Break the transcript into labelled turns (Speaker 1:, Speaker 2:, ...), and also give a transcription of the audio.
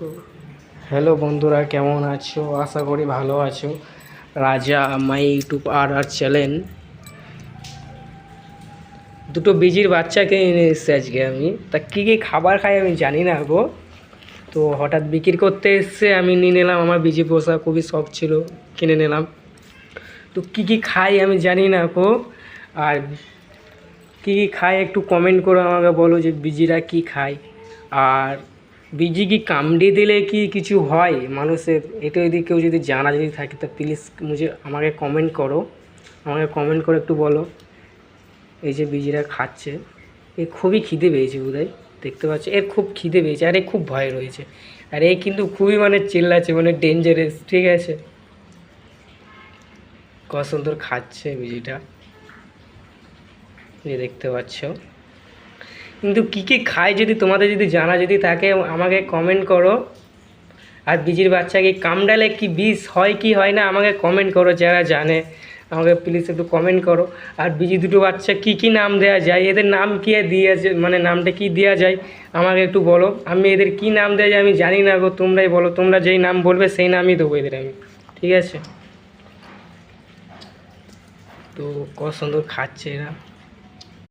Speaker 1: তো হ্যালো বন্ধুরা, কেমন আছো? আশা করি ভালো আছো। রাজা মাই ইউটিউব আর চ্যানেল দুটো বিজির বাচ্চাকে এনে এসেছি আজকে আমি। তা কী কী খাবার খাই আমি জানি না গো। তো হঠাৎ বিক্রি করতে এসছে, আমি নিয়ে নিলাম। আমার বিজি পোষা খুবই শখ ছিল, কিনে নিলাম। তো কী কী খাই আমি জানি না গো। আর কী কী খায় একটু কমেন্ট করে আমাকে বলো যে বিজিরা কী খায়। আর বিজি কি কামড়ে দিলে কি কিছু হয় মানুষের? এটা যদি কেউ যদি জানা যদি থাকে তো প্লিজ আমাকে কমেন্ট করো। আমাকে কমেন্ট করে একটু বলো। এই যে বিজিরা খাচ্ছে, এ খুবই খিদে পেয়েছে বোধহয়, দেখতে পাচ্ছি এর খুব খিদে পেয়েছে। আর এ খুব ভয় রয়েছে। আর এই কিন্তু খুবই চিল্লাচ্ছে, ডেঞ্জারাস, ঠিক আছে? কত সুন্দর খাচ্ছে বিজিটা, যে দেখতে পাচ্ছ। কিন্তু কী কী খায় যদি তোমাদের যদি জানা যদি থাকে আমাকে কমেন্ট করো। আর বিজির বাচ্চাকে কামড়ালে কি বিষ হয় কি হয় না আমাকে কমেন্ট করো, যারা জানে আমাকে প্লিজ একটু কমেন্ট করো। আর বিজি দুটো বাচ্চা কি কি নাম দেওয়া যায়, এদের নাম কি দিয়েছে, নামটা কি দেওয়া যায় আমাকে একটু বলো। আমি এদের কি নাম দেওয়া যায় আমি জানি না গো, তোমরাই বলো। তোমরা যেই নাম বলবে সেই নামই দেবো এদের আমি, ঠিক আছে? তো কত সুন্দর খাচ্ছে এরা।